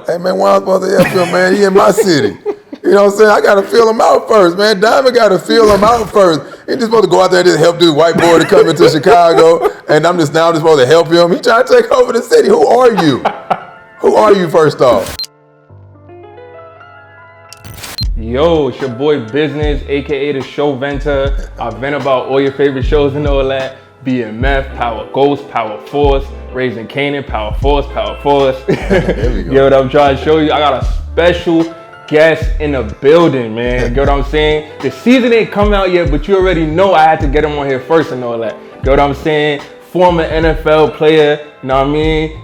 Hey, man, why I'm supposed to help him, man? He in my city. You know what I'm saying? I got to feel him out first, man. Diamond got to feel him out first. He just supposed to go out there and just help this white boy to come into Chicago, and I'm just supposed to help him. He trying to take over the city. Who are you? Who are you, first off? Yo, it's your boy Business, aka the Show Venter. I vent about all your favorite shows and all that. BMF, Power Ghost, Power Force, Raising Canaan, Power Force. There we go. Yo, what I'm trying to show you, I got a special guest in the building, man. Get what I'm saying? The season ain't come out yet, but you already know I had to get him on here first and all that. Get what I'm saying? Former NFL player, you know what I mean?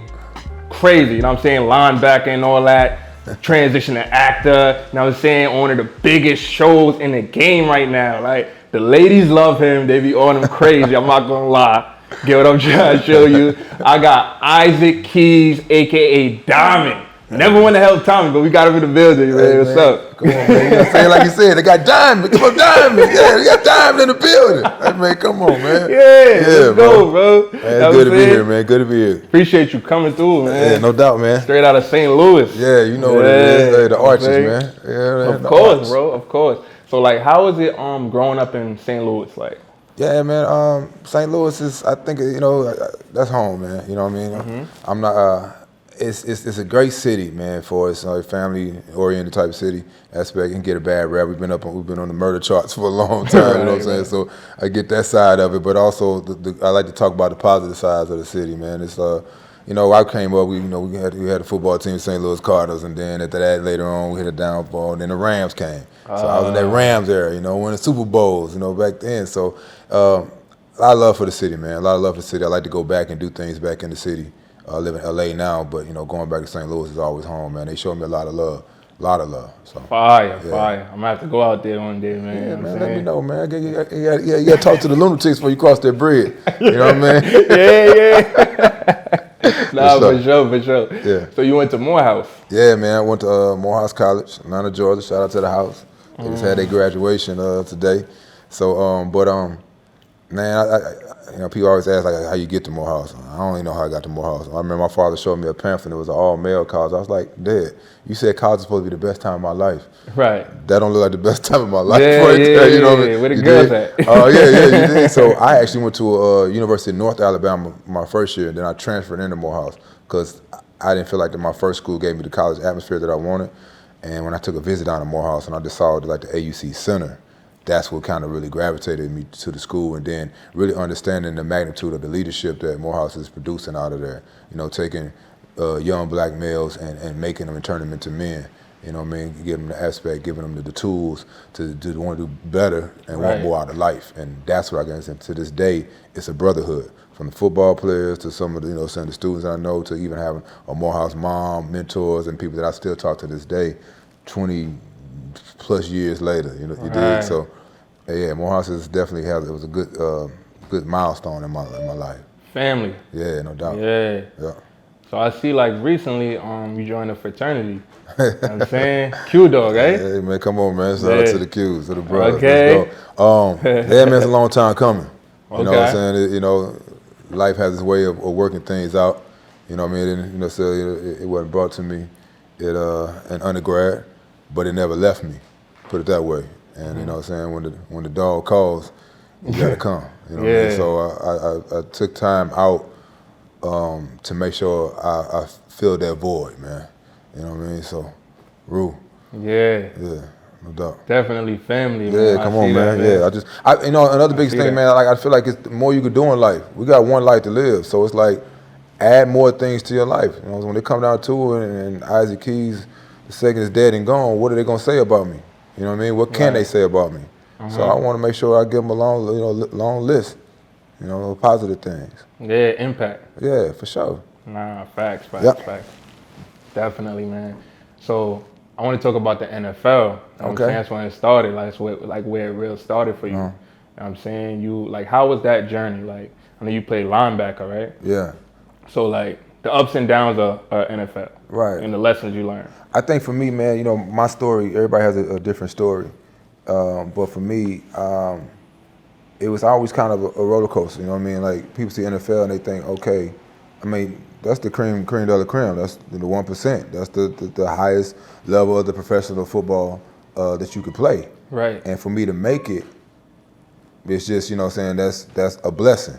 Crazy, you know what I'm saying? Linebacker and all that. Transition to actor, you know what I'm saying? On one of the biggest shows in the game right now. Like, the ladies love him. They be on him crazy. I'm not gonna lie. Get what I'm trying to show you? I got Isaac Keys, aka Diamond. Never want to help Tommy, but we got him in the building, man. Hey, What's up? Come on, man. You know, saying like you said, they got Diamond. Come on, Diamond. Yeah, they got Diamond in the building. Hey, man, come on, man. Yeah, let's go, bro. Man, it's good to be here, man. Good to be here. Appreciate you coming through, man. Yeah, no doubt, man. Straight out of St. Louis. Yeah, you know what it is. Hey, the Arches, man. Yeah, man. Of course, bro. Of course. So, like, how is it growing up in St. Louis, like? Yeah, man. St. Louis is, I think, you know, that's home, man. You know what I mean? Mm-hmm. I'm not. It's a great city, man, for us, family-oriented type of city aspect. And get a bad rap. We've been on the murder charts for a long time. You know what I'm saying? So I get that side of it, but also I like to talk about the positive sides of the city, man. It's you know, I came up, we had a football team, St. Louis Cardinals, and then after that, later on, we hit a downfall, and then the Rams came. So I was in that Rams era, you know, winning Super Bowls, you know, back then. So a lot of love for the city, man. A lot of love for the city. I like to go back and do things back in the city. I live in LA now, but, you know, going back to St. Louis is always home, man. They showed me a lot of love. So Fire. I'm gonna have to go out there one day, man. Yeah, man, let me know, man. You got to talk to the lunatics before you cross their bridge. You know what I mean? Yeah. Nah, for sure. Yeah. So you went to Morehouse? Yeah, man. I went to Morehouse College, Atlanta, Georgia. Shout out to the house. They just had their graduation today. So, man, you know, people always ask like how you get to Morehouse. I don't even know how I got to Morehouse. I remember my father showed me a pamphlet. It was an all-male college. I was like, Dad, you said college is supposed to be the best time of my life. Right. That don't look like the best time of my life. Yeah, right there, you know what I mean? Where the girls at? Oh, yeah, you did. So I actually went to University of North Alabama my first year, and then I transferred into Morehouse because I didn't feel like that my first school gave me the college atmosphere that I wanted. And when I took a visit down to Morehouse and I just saw like the AUC Center, that's what kind of really gravitated me to the school, and then really understanding the magnitude of the leadership that Morehouse is producing out of there. You know, taking young black males and making them and turning them into men. You know what I mean? Giving them the aspect, giving them the tools to want to do better and want more out of life. And that's what I got into. To this day, it's a brotherhood. From the football players to some of the, some of the students I know, to even having a Morehouse mom, mentors, and people that I still talk to this day, 20 plus years later, you dig? So, yeah, Morehouse is definitely it was a good milestone in my life. Family. Yeah, no doubt. Yeah. So I see, like, recently you joined a fraternity. You know what I'm saying? Q Dog, right? Hey, man, come on, man. Shout out to the Qs, to the brothers. Okay. Let's go. Yeah, man, it's a long time coming. You know what I'm saying? Life has its way of working things out. You know what I mean? And, so it wasn't brought to me in undergrad, but it never left me, put it that way. And you know what I'm saying, when the dog calls, you gotta come. You know what I mean? So I took time out to make sure I fill that void, man. You know what I mean? So, Rue. Yeah, no doubt. Definitely family, man. Yeah, come on, man. Yeah, another big thing, man. Like I feel like it's the more you can do in life. We got one life to live, so it's like add more things to your life. You know, when they come down to it, and Isaac Keys II is dead and gone, what are they gonna say about me? You know what I mean? What can they say about me? So I want to make sure I give them a long list, of positive things. Yeah, impact. Yeah, for sure. Nah, facts. Yep. Definitely, man. So I want to talk about the NFL. Okay. That's when it started, where it real started for you. You know what I'm saying? How was that journey? Like, I know you played linebacker, right? Yeah. So, like, the ups and downs of NFL. Right. And the lessons you learned. I think for me, man, my story, everybody has a different story. But for me, it was always kind of a roller coaster, you know what I mean? Like, people see NFL and they think, okay, that's the cream de la creme. That's the 1%. That's the highest level of the professional football that you could play. Right. And for me to make it, it's just, you know what I'm saying, that's a blessing.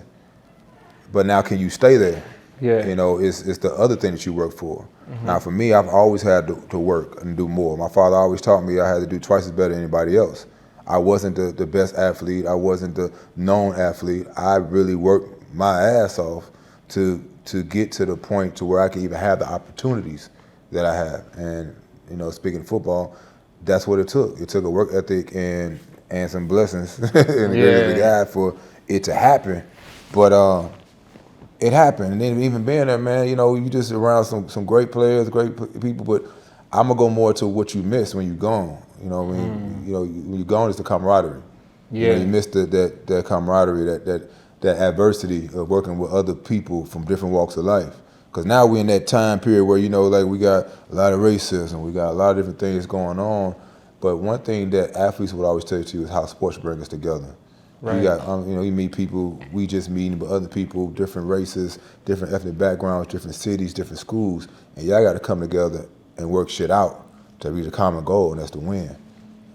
But now can you stay there? Yeah. You know, it's the other thing that you work for. Now for me, I've always had to work and do more. My father always taught me I had to do twice as better than anybody else. I wasn't the best athlete. I wasn't the known athlete. I really worked my ass off to get to the point to where I could even have the opportunities that I have. And, you know, speaking of football, that's what it took. It took a work ethic and some blessings and the grace of the God for it to happen. But it happened. And then even being there, man, you know, you just around some great players, great people, but I'm gonna go more to what you miss when you're gone. You know what I mean? You know, when you're gone, it's the camaraderie. Yeah. You know, you miss that camaraderie, that adversity of working with other people from different walks of life. Because now we're in that time period where, you know, like we got a lot of racism, we got a lot of different things going on. But one thing that athletes would always tell you is how sports bring us together. Right. You got, you know, you meet people, we just meeting with other people, different races, different ethnic backgrounds, different cities, different schools, and y'all got to come together and work shit out to reach a common goal, and that's to win.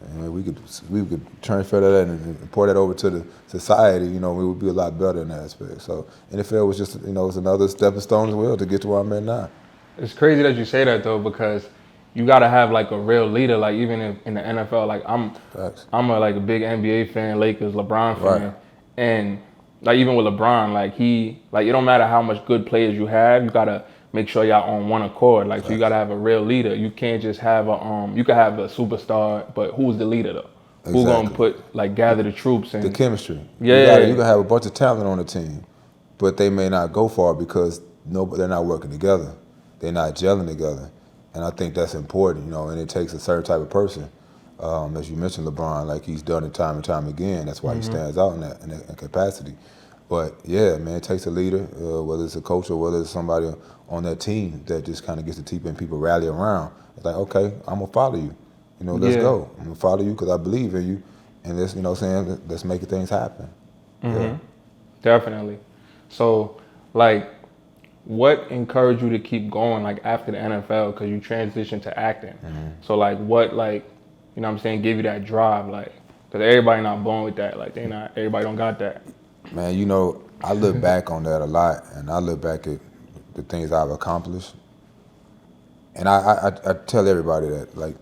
And we could transfer that and pour that over to the society. You know, we would be a lot better in that aspect. So NFL was just, you know, it's another stepping stone as well to get to where I'm at now. It's crazy that you say that though, because you gotta have like a real leader. Like even in the NFL, like I'm a big NBA fan, Lakers, LeBron fan, Right. and like even with LeBron, like it don't matter how much good players you have, you gotta make sure y'all on one accord. Like so you gotta have a real leader. You can't just have you can have a superstar, but who's the leader though? Exactly. Who's gonna gather the troops and The chemistry. Yeah. You can have a bunch of talent on the team, but they may not go far because they're not working together. They're not gelling together. And I think that's important, you know, and it takes a certain type of person. As you mentioned, LeBron, like he's done it time and time again. That's why he stands out in that capacity. But yeah, man, it takes a leader, whether it's a coach or whether it's somebody on that team that just kind of gets the team and people rally around. It's like, okay, I'm gonna follow you. You know, let's go. I'm gonna follow you because I believe in you, and let's, you know, what I'm saying, let's make things happen. Yeah. Definitely. So, like, what encouraged you to keep going, like, after the NFL? Because you transitioned to acting. So, like, what, like, you know what I'm saying, give you that drive? Like, because everybody not born with that. Like, everybody don't got that. Man, you know, I look back on that a lot, and I look back at the things I've accomplished. And I tell everybody that, like,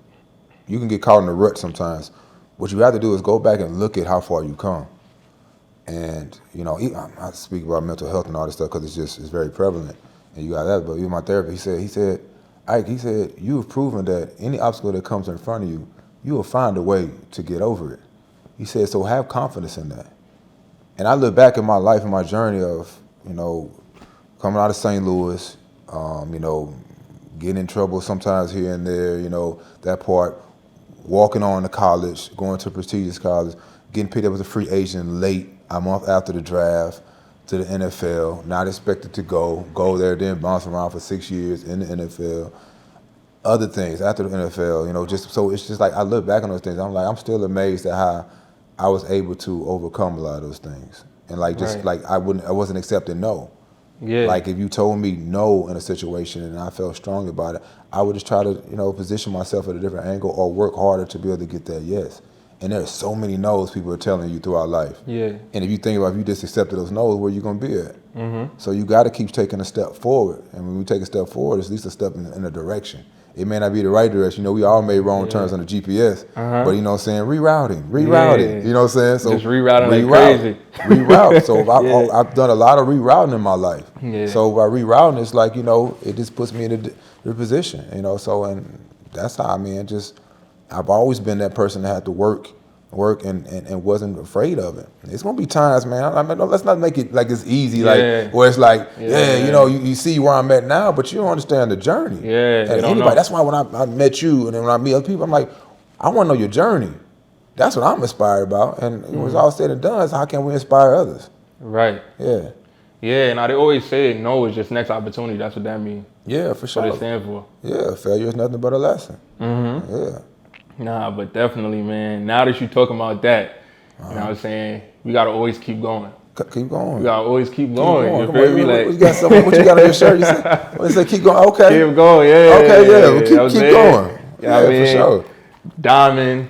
you can get caught in a rut sometimes. What you have to do is go back and look at how far you come. And, you know, I speak about mental health and all this stuff because it's very prevalent. And you got that, but even my therapist, he said, Ike, you have proven that any obstacle that comes in front of you, you will find a way to get over it. He said, so have confidence in that. And I look back at my life and my journey of, you know, coming out of St. Louis, you know, getting in trouble sometimes here and there, you know, that part, walking on to college, going to a prestigious college, getting picked up as a free agent late, a month after the draft, to the NFL, not expected to go there, then bounce around for 6 years in the NFL. Other things after the NFL, you know, just so it's just like I look back on those things, I'm still amazed at how I was able to overcome a lot of those things. And like just like I wasn't accepting no. Yeah. Like if you told me no in a situation and I felt strong about it, I would just try to, you know, position myself at a different angle or work harder to be able to get that yes. And there's so many no's people are telling you throughout life. Yeah. And if you think about if you just accepted those no's, where you gonna be at? So you got to keep taking a step forward. And when we take a step forward, it's at least a step in a direction. It may not be the right direction. You know, we all made wrong turns on the GPS. But you know what I'm saying? Rerouting. Yeah. You know what I'm saying? So just rerouting like crazy. Reroute. So I've done a lot of rerouting in my life. Yeah. So by rerouting, it's like, you know, it just puts me in the position. You know, so and that's how I've always been that person that had to work and wasn't afraid of it. It's gonna be times, man. I mean, let's not make it like it's easy, like where it's like, you know, you see where I'm at now, but you don't understand the journey. Yeah, and anybody. That's why when I met you, and then when I meet other people, I'm like, I want to know your journey. That's what I'm inspired about. And when it's all said and done, is how can we inspire others? Right. Yeah. Yeah, and they always say no is just next opportunity. That's what that means. Yeah, for sure. What it stands for. Yeah, failure is nothing but a lesson. Yeah. Nah, but definitely, man. Now that you're talking about that, you know what I'm saying, we gotta always keep going. Keep going. You gotta always keep Keep going. going. You Come feel on. me? Like, What you got? What you got on your shirt? You say keep going. Okay. keep going. Yeah. Okay. Yeah. Well, That was keep it. going. Yeah, Yeah, for sure. Diamond,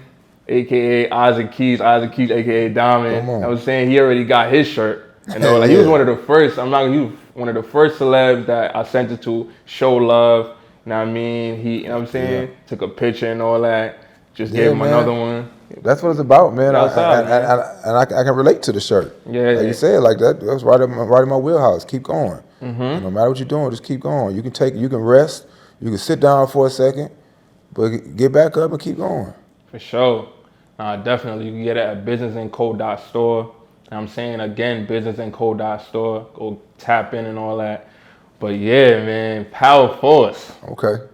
aka Isaac Keys, aka Diamond. Come on. I was saying he already got his shirt. And Hell like he was yeah. one of the first. He was one of the first celebs that I sent it to show love. You know what I mean? He, you know what I'm saying? Yeah. Took a picture and all that. Just Yeah, gave him man. another one. That's what it's about, man. Outside, I can relate to the shirt. Yeah. Like you said, like that's right in my wheelhouse. Keep going. And no matter what you're doing, just keep going. You can rest. You can sit down for a second, but get back up and keep going. For sure. Definitely. You can get it at businessandco.store. You know what I'm saying? Again, businessandco.store. Go tap in and all that. But yeah, man, Power Force. Okay.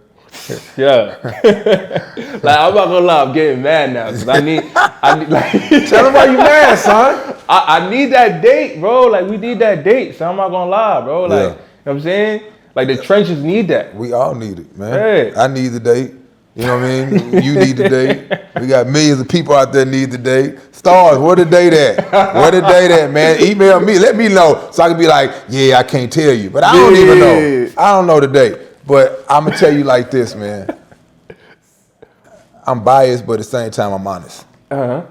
Yeah. Like, I'm not gonna lie, I'm getting mad now. Cause I need like, Tell them why you mad, son. I need that date, bro. Like, we need that date. So I'm not gonna lie, bro. Like, Yeah. you know what I'm saying? Like, the trenches need that. We all need it, man. Hey. I need the date. You know what I mean? You need the date. We got millions of people out there need the date. Stars, where the date at? Where the date at, man? Email me. Let me know so I can be like, yeah, I can't tell you. But I don't even know. I don't know the date. But I'm going to tell you like this, man. I'm biased, but at the same time, I'm honest. Uh-huh.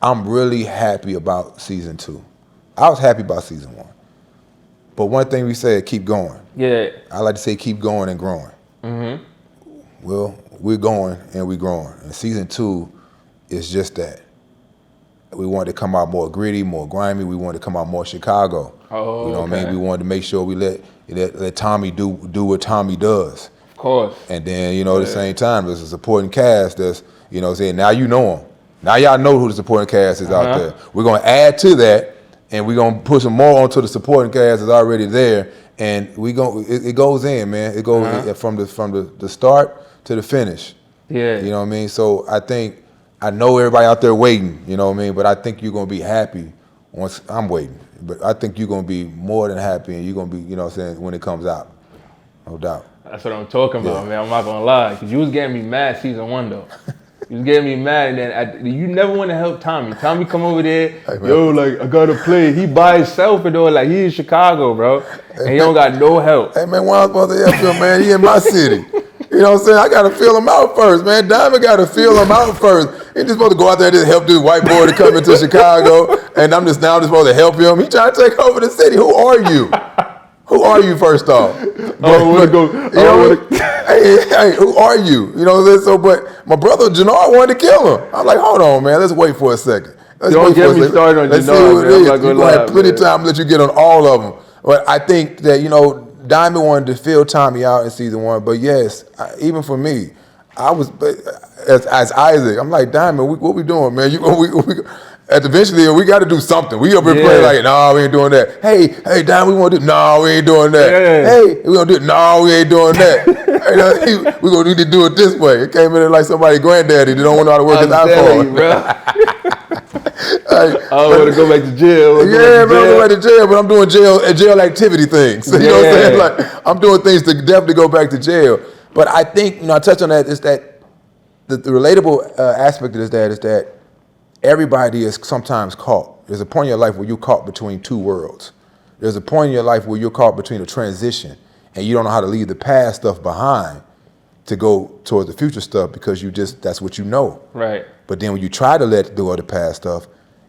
I'm really happy about season 2. I was happy about season 1. But one thing we said, keep going. Yeah. I like to say keep going and growing. Mm-hmm. Well, we're going and we're growing. And season 2 is just that. We wanted to come out more gritty, more grimy. We wanted to come out more Chicago. Oh, you know what I okay. mean? We wanted to make sure we let Tommy do what Tommy does. Of course. And then, at the same time, there's a supporting cast that's, saying, now you know them. Now y'all know who the supporting cast is out there. We're going to add to that, and we're going to put some more onto the supporting cast that's already there. And it goes in, man. It goes from the start to the finish. Yeah. You know what I mean? So I know everybody out there waiting, you know what I mean? But I think you're going to be happy once I'm waiting. But I think you're going to be more than happy, and you're going to be, when it comes out. No doubt. That's what I'm talking about, man. I'm not gonna lie. Because you was getting me mad season 1, though. You was getting me mad, and then you never want to help Tommy. Tommy come over there, Hey, yo, like, I gotta play. He by himself, and like, he in Chicago, bro. And he don't got no help. Hey, man, why I'm supposed to help him, man? He in my city. You know what I'm saying? I got to feel him out first, man. Diamond got to feel him out first. He just supposed to go out there and just help this white boy to come into Chicago, and I'm just supposed to help him. He trying to take over the city. Who are you? Who are you, first off? Hey, who are you? You know what I'm saying? So, but my brother Jannard wanted to kill him. I'm like, hold on, man. Let's wait for a second. Don't get me started on Let's see Jannard, who it man. is. I'm not You're gonna going to lie, have plenty of man. time to let you get on all of them. But I think that, Diamond wanted to fill Tommy out in season 1. But yes, even for me, I was, as Isaac, I'm like, Diamond, what we doing, man? Eventually, we got to do something. We up here playing like, no, we ain't doing that. Hey, Diamond, we want to do, no, we ain't doing that. Yeah. Hey, we going to do it, no, we ain't doing that. We going to need to do it this way. It came in like somebody's granddaddy that don't know how to work his iPhone. I want to go back to jail. I'm going back to jail, but I'm doing jail activity things. You know what I'm saying? Like, I'm doing things to definitely go back to jail. But I think, I touched on that, is that the relatable aspect of this is that everybody is sometimes caught. There's a point in your life where you're caught between two worlds. There's a point in your life where you're caught between a transition, and you don't know how to leave the past stuff behind to go towards the future stuff because that's what you know. Right. But then when you try to let go of the past stuff,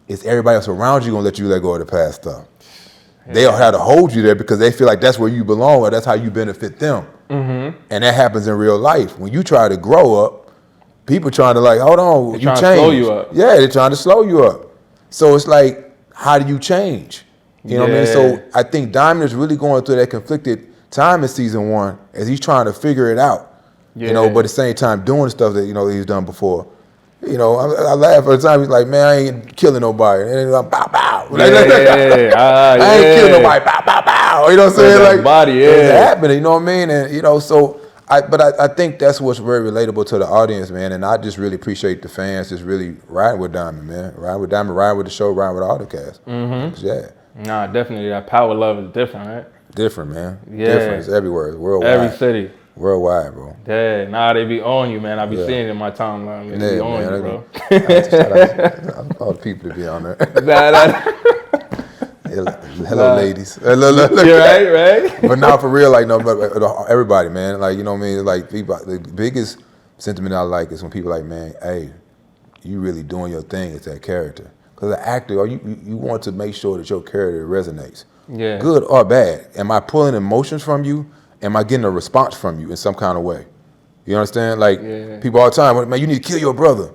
is everybody else around you gonna let you let go of the past stuff? Yeah. They'll have to hold you there because they feel like that's where you belong or that's how you benefit them. Mm-hmm. And that happens in real life. When you try to grow up, people trying to like, hold on, they're you trying change. to slow you up. Yeah, they're trying to slow you up. So it's like, how do you change? You know what I mean? So I think Diamond is really going through that conflicted time in season 1 as he's trying to figure it out. Yeah. But at the same time doing stuff that, he's done before. I laugh every time. He's like, man, I ain't killing nobody. And he's like, bow, bow. I ain't killing nobody, bow, bow, bow. You know what I'm saying? Like, body, it's happening, you know what I mean? And, so, I think that's what's very relatable to the audience, man. And I just really appreciate the fans just really riding with Diamond, man. Riding with Diamond, riding with the show, riding with all the cast. Mm-hmm. Yeah. Nah, definitely. That power love is different, right? Different, man. Yeah. Different. It's everywhere. It's worldwide. Every city. Worldwide, bro. Yeah, they be on you, man. I be seeing it in my timeline. They be on you, bro. Shout out all the people to be on there. Hello, ladies. Yeah, right. But now for real, like no, but everybody, man, like you know what I mean. Like people, the biggest sentiment I like is when people like, man, hey, you really doing your thing. It's that character. Because an actor, or you want to make sure that your character resonates, Yeah. good or bad. Am I pulling emotions from you? Am I getting a response from you in some kind of way? You understand? Like people all the time, man, you need to kill your brother.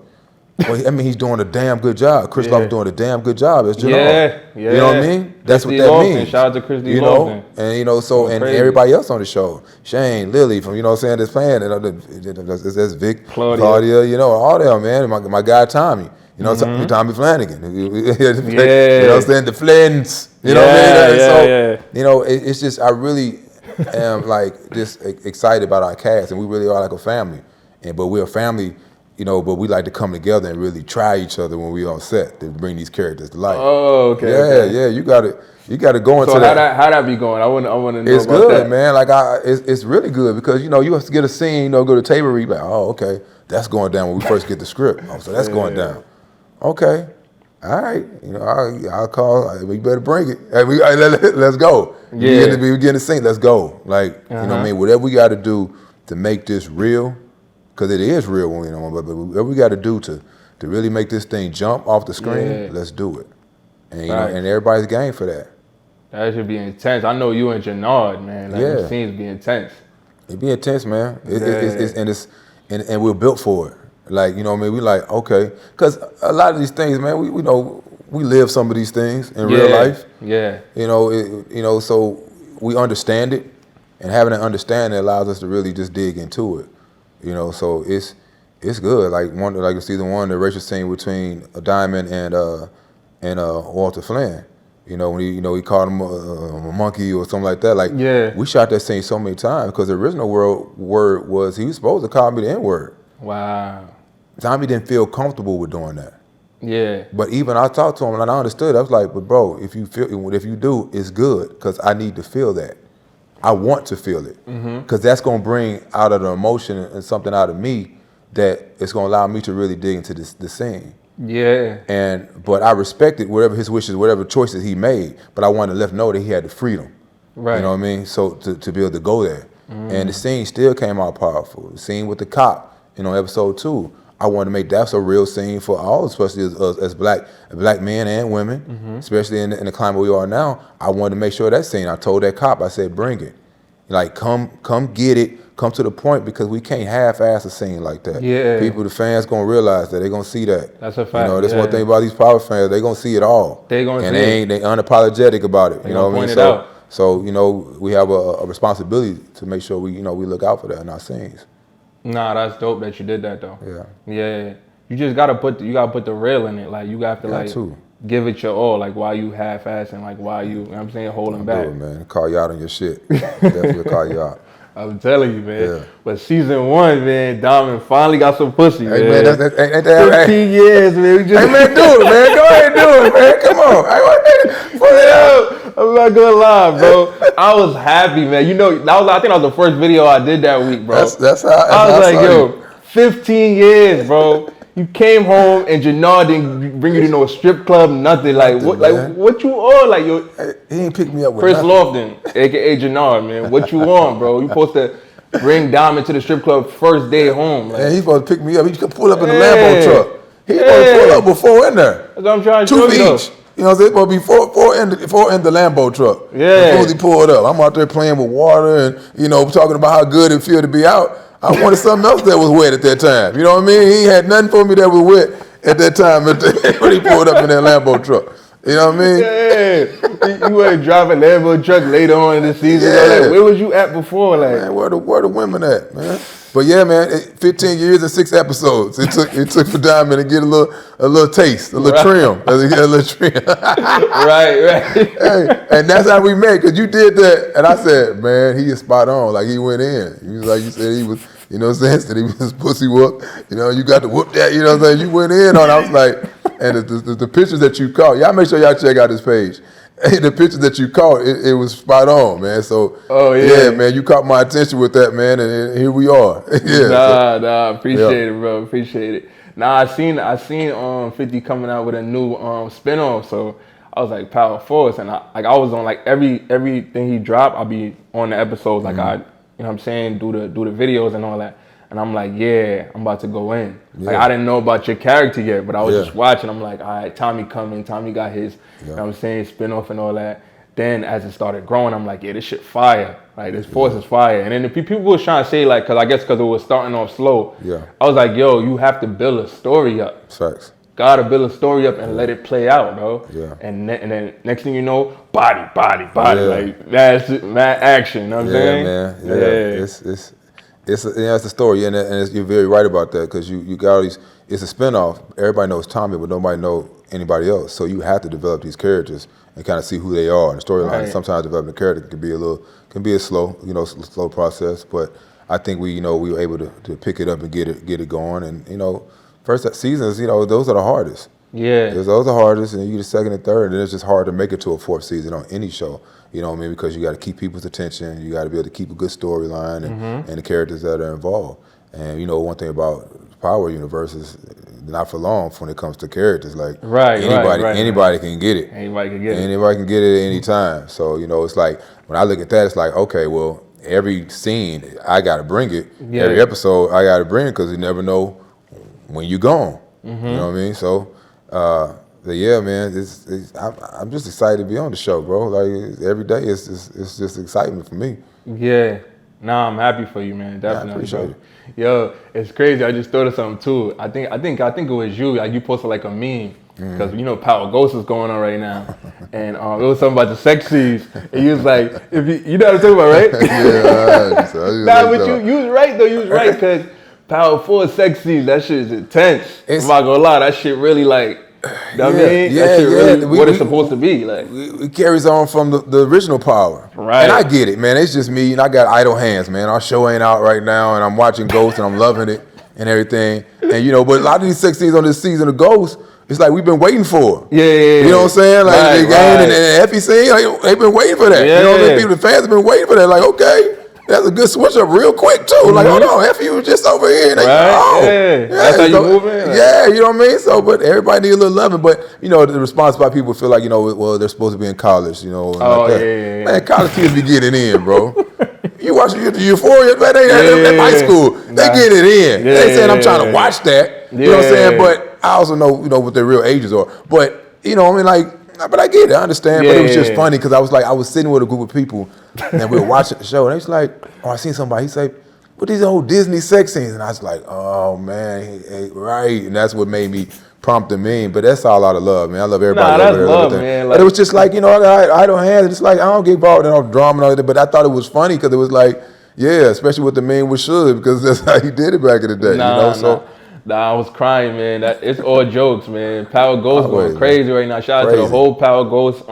Well, I mean, he's doing a damn good job. Chris Lofton doing a damn good job as Janard. Yeah. You know what I mean? That's what that Lofton. means. Shout out to Chris D. You Lofton. know, and you know, so and crazy. everybody else on the show, Shane, Lily, from you know what I'm saying, that's playing, that's Vic, Claudia, you know, all them, man. My guy Tommy, you know, Tommy Flanagan, you know what I'm saying, the Flins, you know what I mean? So you know, it's just I really am like just excited about our cast, and we really are like a family, but we're a family. You know, but we like to come together and really try each other when we on set to bring these characters to life. Oh, okay. Yeah. You got to go into so that. How that be going? I want to know it's about good, that. man. Like it's really good because you know you have to get a scene. You know, go to table read. Like, oh, okay, that's going down when we first get the script. Oh, so that's going down. Okay, all right. You know, I'll call. We better bring it. Hey, let's go. Yeah, we getting the scene. Let's go. Like you know what I mean. Whatever we got to do to make this real. Because it is real when we know, but whatever we got to do to really make this thing jump off the screen, let's do it. And you know, and everybody's game for that. That should be intense. I know you and Janard, man. Like, the scenes be intense. It be intense, man. And we're built for it. Like you know, what I mean, we like okay, because a lot of these things, man, we know we live some of these things in real life. Yeah. You know, so we understand it, and having that understanding allows us to really just dig into it. You know, so it's good. Like season one, the racial scene between Diamond and Walter Flynn. You know, when he called him a monkey or something like that. Like we shot that scene so many times because the original word was he was supposed to call me the N-word. Wow. Tommy didn't feel comfortable with doing that. Yeah. But even I talked to him and I understood. I was like, but bro, if you do, it's good because I need to feel that. I want to feel it because that's going to bring out of the emotion and something out of me that it's going to allow me to really dig into the scene. Yeah. But I respected whatever his wishes, whatever choices he made. But I wanted to let him know that he had the freedom. Right. You know what I mean? So to be able to go there. And the scene still came out powerful. The scene with the cop, episode 2. I wanted to make that's a real scene for all, especially as black men and women, especially in the climate we are now. I wanted to make sure that scene. I told that cop, I said, bring it. Like, come get it, come to the point because we can't half-ass a scene like that. Yeah. The fans gonna realize that. They're gonna see that. That's a fact. That's one thing about these power fans. They're gonna see it all. They gonna and see they unapologetic about it. They gonna point it out. So we have a responsibility to make sure we look out for that in our scenes. Nah, that's dope that you did that though. Yeah. Yeah. You just gotta put the real in it. Like you got to give it your all. Like why you half-assing, like why you know what I'm saying, holding back. Do it, man. Call you out on your shit. Definitely call you out. I'm telling you, man. Yeah. But season 1, man, Diamond finally got some pussy, man. Hey, man, ain't that 15 years, man. We just hey, man, do it, man. Go ahead and do it, man. Come on. Pull it out. I'm not gonna lie, bro. I was happy, man. I think that was the first video I did that week, bro. That's how I was like, yo, 15 years, bro. You came home and Janard didn't bring you to no strip club, nothing. Like what? Man. Like what you on? Like yo, he ain't pick me up with Chris nothing. Lofton, aka Janard, man. What you on, bro? You supposed to bring Diamond to the strip club first day home. Like, and he supposed to pick me up. He could pull up in the Lambo truck. He supposed to pull up with 4 in there. That's what I'm trying to 2 show each. You know what I'm saying? Supposed to be four in the Lambo truck. Yeah. Before he pulled up. I'm out there playing with water and talking about how good it feel to be out. I wanted something else that was wet at that time. You know what I mean? He had nothing for me that was wet at that time when he pulled up in that Lambo truck. You know what I mean? Yeah. You were driving a Lambo truck later on in the season. Yeah. Like, where was you at before? Like, man, where the women at, man? But yeah, man, 15 years and 6 episodes. It took for Diamond to get a little taste, a little trim. A little trim. Right. Hey, and that's how we met, because you did that. And I said, man, he is spot on. Like, he went in. He was like, you said he was, you know what I'm saying? Said he was pussy whoop. You got to whoop that, you know what I'm saying? You went in on it. I was like, and the pictures that you caught, y'all make sure y'all check out this page. The pictures that you caught, it was spot on, man. So, yeah, man, you caught my attention with that, man, and here we are. Yeah. Appreciate it, bro. Appreciate it. Nah, I seen 50 coming out with a new spinoff, so I was like Power Force, and I was on like everything he dropped. I'll be on the episodes, like I, you know what I'm saying, do the videos and all that. And I'm like, yeah, I'm about to go in. Like I didn't know about your character yet, but I was just watching. I'm like, all right, Tommy coming. Tommy got his, you know what I'm saying, spinoff and all that. Then as it started growing, I'm like, yeah, this shit fire. Like this Force is fire. And then the people was trying to say like, cause it was starting off slow. Yeah. I was like, yo, you have to build a story up. Facts. Gotta build a story up and let it play out, bro. Yeah. And then next thing you know, body. Like that's mad action. You know what I'm saying? Man. Yeah. It's a story, and you're very right about that, because you got all these. It's a spinoff. Everybody knows Tommy, but nobody knows anybody else. So you have to develop these characters and kind of see who they are. And the storyline. Right. Sometimes developing a character can be a slow process. But I think we were able to pick it up and get it going. And first seasons, those are the hardest. Yeah. Those are the hardest, and you get the second and third, and then it's just hard to make it to a fourth season on any show. You know what I mean? Because you got to keep people's attention. You got to be able to keep a good storyline and the characters that are involved. And one thing about Power Universe is not for long when it comes to characters. Like anybody can get it. Anybody can get it. Anybody can get it at any time. So it's like when I look at that, it's like, okay, well, every scene I got to bring it. Yeah. Every episode I got to bring it, because you never know when you're gone. You know what I mean? So. Yeah, man, I'm just excited to be on the show, bro. Like every day, it's just excitement for me. Yeah, I'm happy for you, man. Definitely. I appreciate it. Yo, it's crazy. I just thought of something too. I think it was you. Like you posted like a meme, because Power Ghost is going on right now, and it was something about the sex scenes. And you was like, if you know what I'm talking about, right? Yeah. But you was right though. You was right, because Power 4 sex scenes, that shit is intense. I'm not gonna lie, that shit really like, you know what I mean? That shit really what it's supposed to be. Like it carries on from the original Power. Right. And I get it, man. It's just me, and I got idle hands, man. Our show ain't out right now, and I'm watching Ghost, and I'm loving it and everything. And but a lot of these sex scenes on this season of Ghost, it's like we've been waiting for. Yeah. You know what I'm saying? Like the game and the Effie scene, like, they've been waiting for that. Yeah. You know what I mean? People, the fans have been waiting for that. Like, okay. That's a good switch up real quick too. Like, hold on, Effie was just over here. They, That's how you moving. Yeah, you know what I mean. So, but everybody need a little loving. But the response by people feel like well, they're supposed to be in college. Like that. Yeah. Man, college kids be getting in, bro. You watch the Euphoria, man. They in high school. They get it in. They ain't saying I'm trying to watch that. You know what I'm saying? But I also know what their real ages are. But I mean, like. But I get it, I understand. But it was just funny, because I was sitting with a group of people, and we were watching the show, and they was like, I seen somebody, he's like, what these old Disney sex scenes? And I was like, oh man, right. And that's what made me prompt the meme. But that's all out of love, man. I love everybody. That's love, man. But it was just like, I got idle hands. It's like, I don't get involved in all the drama and all that, but I thought it was funny, because it was like, yeah, especially with the meme with Suge, because that's how he did it back in the day. I was crying, man. It's all jokes, man. Power Ghost going crazy right now. Shout out to the whole Power Ghost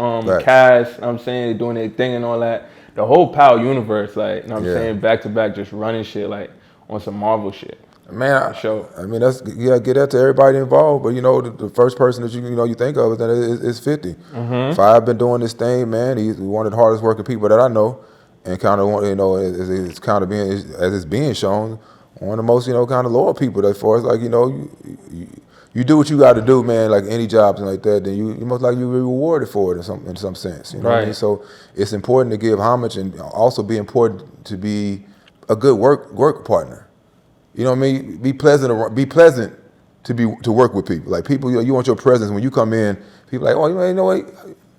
cast. You know what I'm saying, doing their thing and all that. The whole Power universe, like, you know what I'm saying, back to back, just running shit like on some Marvel shit. Man, I mean, you gotta get that to everybody involved. But the first person that you think of is 50. Five been doing this thing, man. He's one of the hardest working people that I know, and kind of it's kind of being, as it's being shown, one of the most, kind of loyal people. As far as like, you do what you got to do, man. Like any jobs and like that, then you most likely you'll be rewarded for it in some sense. You know what I mean? So it's important to give homage, and also be important to be a good work partner. You know what I mean? Be pleasant. Be pleasant to work with people. Like people, you want your presence when you come in. People like, oh, what?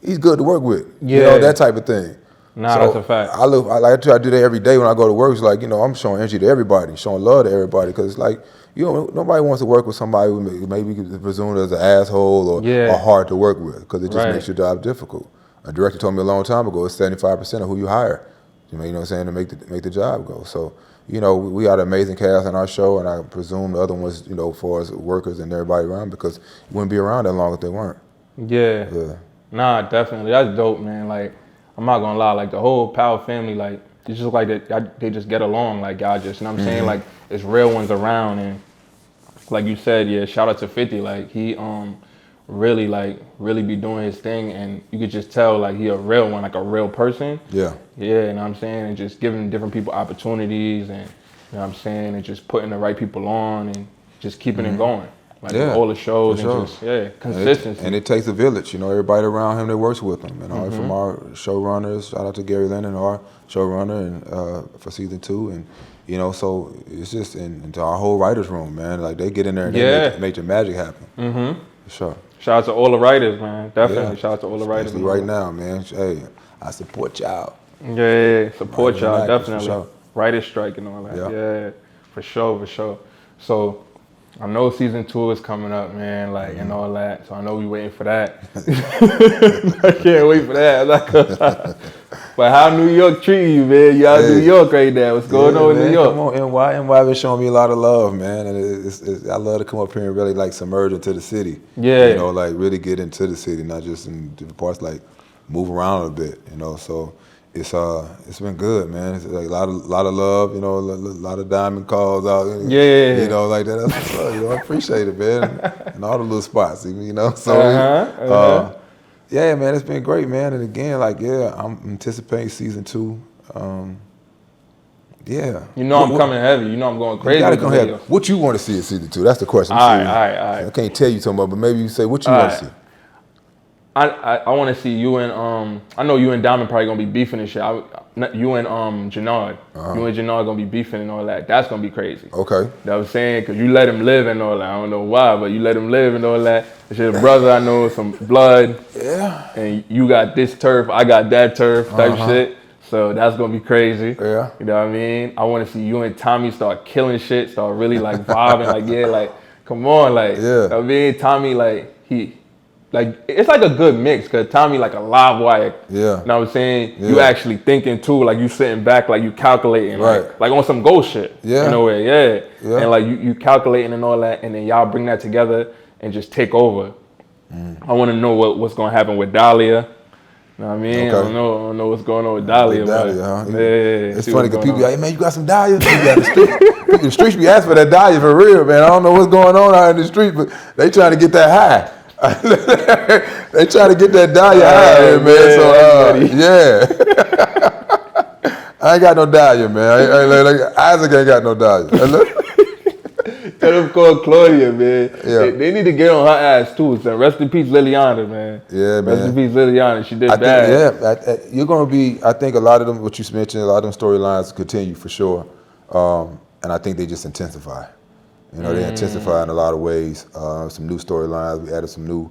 He's good to work with. Yeah. That type of thing. That's a fact. I try to do that every day when I go to work. It's like, I'm showing energy to everybody, showing love to everybody, because it's like, nobody wants to work with somebody who maybe presumed as an asshole or hard to work with, because it just makes your job difficult. A director told me a long time ago, it's 75% of who you hire. You know what I'm saying, to make the job go. So, we got an amazing cast on our show, and I presume the other ones, for us workers and everybody around, because you wouldn't be around that long if they weren't. Yeah. Nah, definitely. That's dope, man. Like, I'm not gonna lie, like the whole Power family, like it's just like they just get along, like y'all just, you know what I'm saying, like it's real ones around, and like you said, shout out to 50, like he really be doing his thing, and you could just tell like he a real one, like a real person. You know what I'm saying, and just giving different people opportunities, and you know what I'm saying, and just putting the right people on, and just keeping it going. like all the shows for and sure. just consistency. And it takes a village, everybody around him that works with him, and all from our showrunners. Shout out to Gary Lennon, our showrunner, and for season 2, and so it's just into our whole writers' room, man. Like they get in there and they make the magic happen. For sure. Shout out to all the writers, man. Definitely. Shout out to all the writers. Especially right now, man. Hey, I support y'all. Yeah. Support y'all, definitely. Sure. Writers strike and all that. Yeah. For sure. So I know season 2 is coming up, man, like and all that. So I know we waiting for that. I can't wait for that. But how New York treating you, man? You out in New York right now. What's going on in New York? Come on, NY been showing me a lot of love, man. And I love to come up here and really like submerge into the city. Yeah. Like really get into the city, not just in different parts, like move around a bit, So it's been good, man. It's like a lot of love, a lot of diamond calls out. Like that. That's what's up, I appreciate it, man. And all the little spots, So yeah, man, it's been great, man. And again, I'm anticipating season 2. I'm coming heavy. I'm going crazy. You gotta come heavy. What you want to see in season 2? That's the question. All right. I can't tell you so much, but maybe you say what you want to see. I want to see you and I know you and Diamond probably gonna be beefing and shit. You and Jannard, you and Jannard gonna be beefing and all that. That's gonna be crazy. Okay. You know what I'm saying? Cause you let him live and all that. I don't know why, but you let him live and all that. It's your brother. I know some blood. Yeah. And you got this turf. I got that turf type shit. So that's gonna be crazy. Yeah. You know what I mean? I want to see you and Tommy start killing shit. Start really like vibing. Come on, You know what I mean? Tommy it's like a good mix because Tommy like a live wire. Yeah. You know what I'm saying? Yeah. You actually thinking too, like you sitting back, like you calculating, right. like on some ghost shit. Yeah. In a way, yeah. Yeah. And you calculating and all that, and then y'all bring that together and just take over. I want to know what's gonna happen with Dahlia. You know what I mean? Okay. I don't know what's going on with Dahlia. Huh? Yeah. It's funny because people be like, hey man, you got some Dahlia? The streets be asking for that Dahlia for real, man. I don't know what's going on out in the street, but they trying to get that high. They try to get that Dahlia out here, man. So I ain't got no Dahlia, man. Isaac ain't got no Dahlia. Tell them call Claudia, man. Yeah. They need to get on her ass too. So rest in peace, Liliana, man. Yeah, man. Rest in peace, Liliana. She did bad. You're gonna be. I think a lot of them, what you mentioned, a lot of them storylines continue for sure, and I think they just intensify. They intensify in a lot of ways. Some new storylines. We added some new,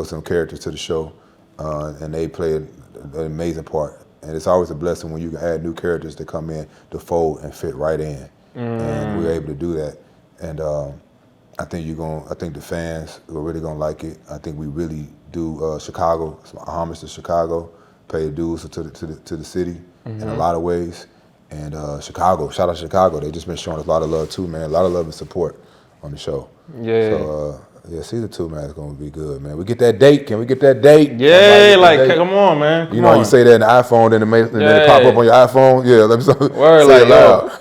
some characters to the show, and they play an amazing part. And it's always a blessing when you can add new characters to come in to fold and fit right in. And we're able to do that. And I think the fans are really gonna like it. I think we really do Chicago, some homage to Chicago, pay dues to the city in a lot of ways. And Chicago, shout out Chicago. They've just been showing us a lot of love too, man. A lot of love and support on the show. Yeah. So season 2, man, is gonna be good, man. We get that date. Can we get that date? Yeah, come on, man. Come on. You say that in the iPhone, then it pop up on your iPhone. Yeah, let me say it loud.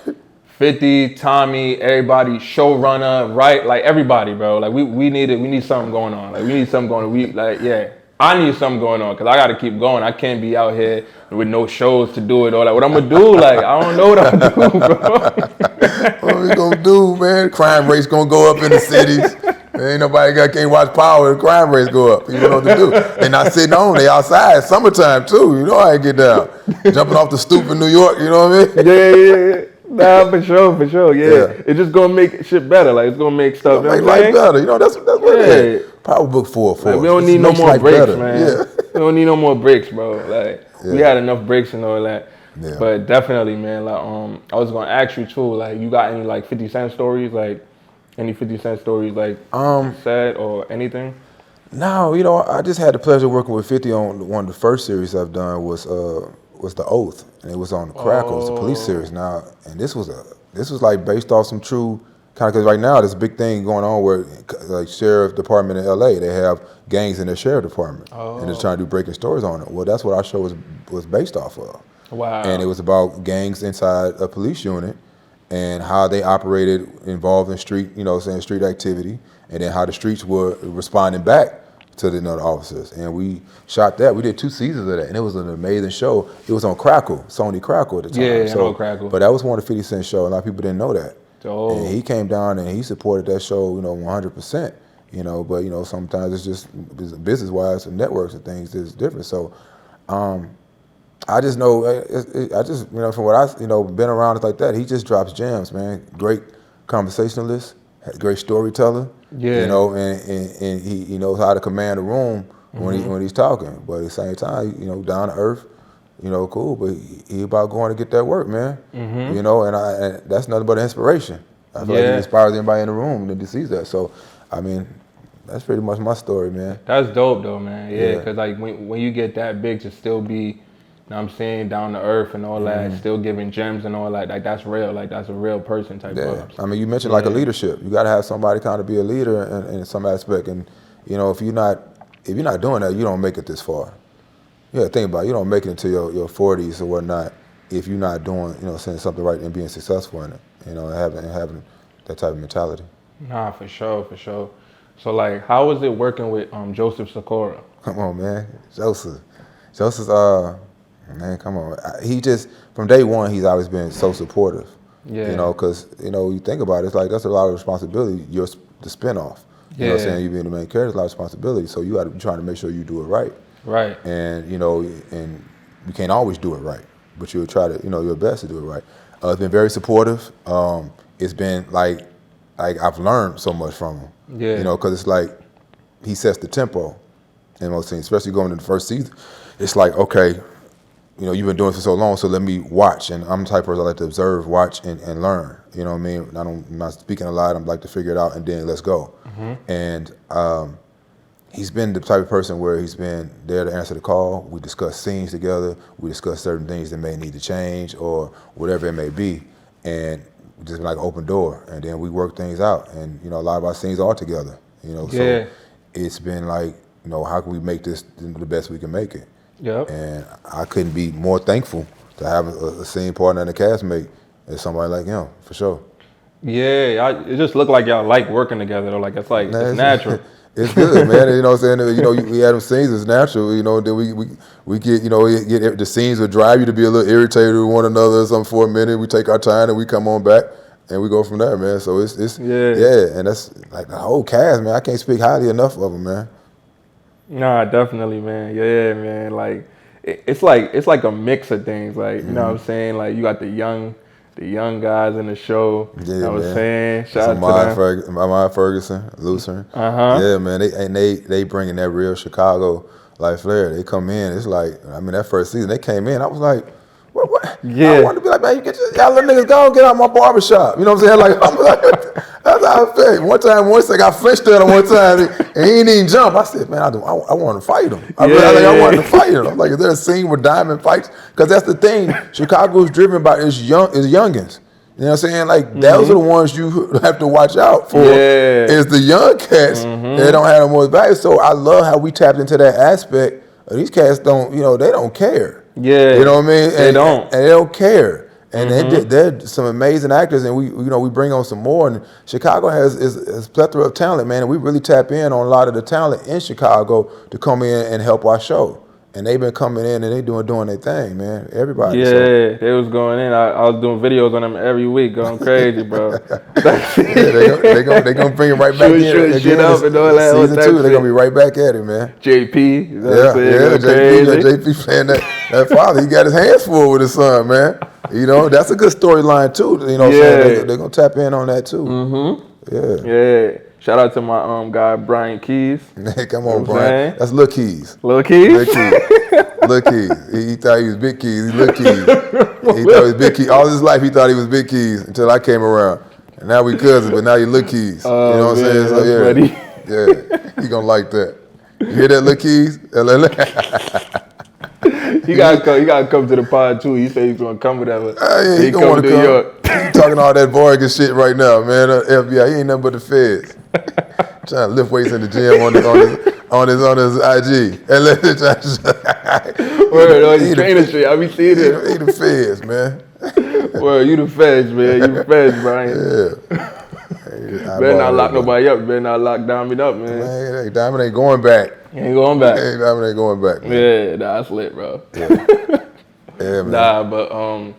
50, Tommy, everybody, showrunner, right? Like everybody, bro. Like we need something going on. Like we need something going on. I need something going on because I got to keep going. I can't be out here with no shows to do it or what I'm gonna do. I don't know what I'm gonna do, bro. What we gonna do, man? Crime rate's gonna go up in the cities. Ain't nobody can't watch Power. The crime rates go up. You know what to do. They not sitting on. They outside. Summertime too. You know how I get down. Jumping off the stoop in New York. You know what I mean? Yeah. Nah, for sure. Yeah. It's just gonna make shit better. Like it's gonna make stuff. Make life better. That's what it is. Power Book 4. We don't need no more breaks, man. Yeah. We don't need no more breaks, bro. We had enough breaks and all that. Yeah. But definitely, man. I was gonna ask you too. You got any 50 Cent stories? Any 50 Cent stories sad or anything? No, I just had the pleasure of working with 50 on one of the first series I've done was The Oath, and it was on Crackle. It was a police series now, and this was based off some true kind of, because right now there's a big thing going on where sheriff department in LA, they have gangs in their sheriff department, and they're trying to do breaking stories on it. Well, that's what our show was based off of. Wow. And it was about gangs inside a police unit and how they operated involved in street activity, and then how the streets were responding back to the other officers. And we shot that. We did 2 seasons of that, and it was an amazing show. It was on Crackle, Sony Crackle at the time. Yeah, so, Crackle. But that was one of the 50 Cent show. A lot of people didn't know that. Oh. And he came down and he supported that show, 100%. you know. But you know, sometimes it's just business wise and networks and things is different. So, I just know, I just, you know, from what I, you know, been around it like that, he just drops gems, man. Great conversationalist, great storyteller, Yeah. you know, and he knows how to command a room when he's talking. But at the same time, you know, down to earth, you know, cool. But he about going to get that work, man. You know, and that's nothing but an inspiration. I feel like he inspires anybody in the room that sees that. So, I mean, that's pretty much my story, man. That's dope though, man. Yeah, Yeah. because like when you get that big to still be, you know what I'm saying, down to earth and all that, still giving gems and all that, like that's real. Like that's a real person type Yeah, of. I mean, you mentioned like a leadership. You got to have somebody kind of be a leader in some aspect, and you know, if you're not doing that, you don't make it this far. Yeah, think about it. You don't make it into your 40s or whatnot if you're not doing, you know, saying something right and being successful in it. You know, and having that type of mentality. Nah, for sure, for sure. So like, how was it working with Joseph Sikora? Come on, man, Joseph's man, come on. He just from day one he's always been so supportive. Yeah. You know, because you know you think about it, it's like that's a lot of responsibility. You're the spinoff. You know what I'm saying? You being the main character, is a lot of responsibility. So you got to be trying to make sure you do it right. Right. And you know, and you can't always do it right, but you'll try to, you know, your best to do it right. It's been very supportive. It's been like I've learned so much from him. Yeah. You know, because it's like he sets the tempo in most things, especially going into the first season. It's like, okay, you know, you've been doing it for so long, so let me watch. And I'm the type of person I like to observe, watch, and learn. You know what I mean? I'm not speaking a lot. I'm like to figure it out and then let's go. And he's been the type of person where he's been there to answer the call. We discuss scenes together. We discuss certain things that may need to change or whatever it may be. And just like an open door. And then we work things out. And, you know, a lot of our scenes are together. You know, so it's been like, you know, how can we make this the best we can make it? Yep. And I couldn't be more thankful to have a scene partner and a castmate as somebody like him, for sure. Yeah, it just looked like y'all like working together though. Like it's natural. It's good, man. You know what I'm saying? You know, we had them scenes, it's natural. You know, then we get, you know, the scenes will drive you to be a little irritated with one another or something for a minute. We take our time and we come on back and we go from there, man. So it's and that's like the whole cast, man. I can't speak highly enough of them, man. Nah, definitely, man. Yeah, man. Like it's like a mix of things. Like, you know what I'm saying? Like you got the young guys in the show. Yeah, you know what I'm man. saying? Shout out to them. Maya Ferguson, Lucerne. Yeah, man. They bringing that real Chicago like flair. They come in. It's like, I mean, that first season they came in. I was like, what? Yeah. I wanted to be like, man, y'all little niggas go get out my barbershop. You know what I'm saying? Like, I'm like, that's how I felt. One thing I flinched at him one time and he didn't even jump. I said, man, I want to fight him. I wanted to fight him. I'm like, is there a scene where Diamond fights? Because that's the thing. Chicago is driven by its youngins. You know what I'm saying? Like, those are the ones you have to watch out for. Is the young cats that don't have no more value. So I love how we tapped into that aspect. These cats don't, you know, they don't care. Yeah, you know what I mean. They don't, and they don't care. And they're some amazing actors, and we bring on some more. And Chicago is plethora of talent, man. And we really tap in on a lot of the talent in Chicago to come in and help our show. And they've been coming in and they doing their thing, man. Everybody. Yeah, so. they was going in. I was doing videos on them every week, going crazy, bro. They gonna bring it right back in. Shit up and all that. Season 2, they're gonna be right back at it, man. JP, you know JP playing that father. He got his hands full with his son, man. You know, that's a good storyline too. You know, what I'm saying? They're gonna tap in on that too. Yeah. Shout out to my guy Brian Keys. Hey, come on, Brian. That's Lil Keys. Lil Keys? Lil Keys. He thought he was Big Keys. He's Lil Keys. He thought he was Big Keys. All his life he thought he was Big Keys until I came around. And now we cousins, but now you Lil Keys. You know what I'm saying? So yeah, he gonna like that. You hear that, Lil Keys? He gotta come to the pod too. He said he's gonna come with that. He gonna want to come. New York. He talking all that Vargas shit right now, man. FBI, he ain't nothing but the feds. Trying to lift weights in the gym on his IG. Word on his trainer shit. I be seeing it. He the feds, man. Well, you the feds, man. You the feds, Brian. Yeah. Better not lock nobody up. Better not lock Diamond up, man. Hey, Diamond ain't going back. He ain't going back. Diamond ain't going back, man. Yeah, that's lit, bro. Yeah, man. Nah, but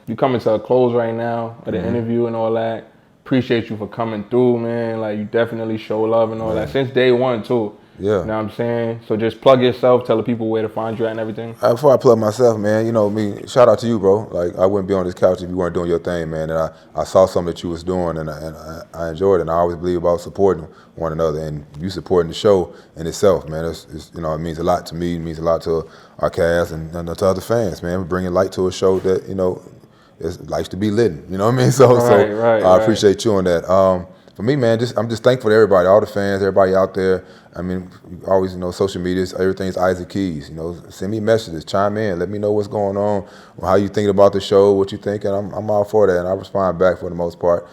you coming to a close right now of the interview and all that. appreciate you for coming through, man. Like, you definitely show love and all that since day one, too. Yeah. You know what I'm saying? So just plug yourself, tell the people where to find you at and everything. Before I plug myself, man, you know me. Shout out to you, bro. Like I wouldn't be on this couch if you weren't doing your thing, man. And I saw something that you was doing, and I enjoyed it. And I always believe about supporting one another, and you supporting the show in itself, man. It's you know, it means a lot to me. It means a lot to our cast and to other fans, man. We're bringing light to a show that it likes to be lit. You know what I mean? So I appreciate you on that. For me, man, I'm just thankful to everybody, all the fans, everybody out there. I mean, always, social media, everything's Isaac Keys. Send me messages, chime in, let me know what's going on, how you thinking about the show, what you thinking. I'm all for that, and I respond back for the most part.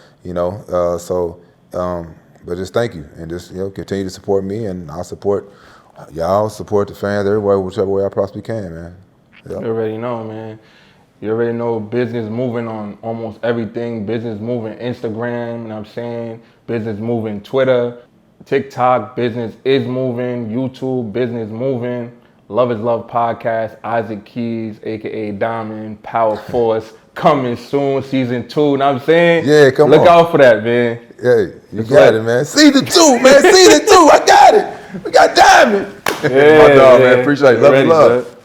But just thank you, and just continue to support me, and I'll support y'all, support the fans, everybody, whichever way I possibly can, man. Yep. You already know, man. You already know business moving on almost everything. Business moving Instagram, you know what I'm saying? Business moving Twitter, TikTok, business is moving, YouTube, business moving. Love is Love podcast, Isaac Keys, a.k.a. Diamond, Power Force, coming soon, season 2, you know what I'm saying? Yeah, come on. Look out for that, man. Hey, you got it, man. Season 2, man, season 2, I got it. We got Diamond. Yeah, my dog, man, appreciate it. Love is love.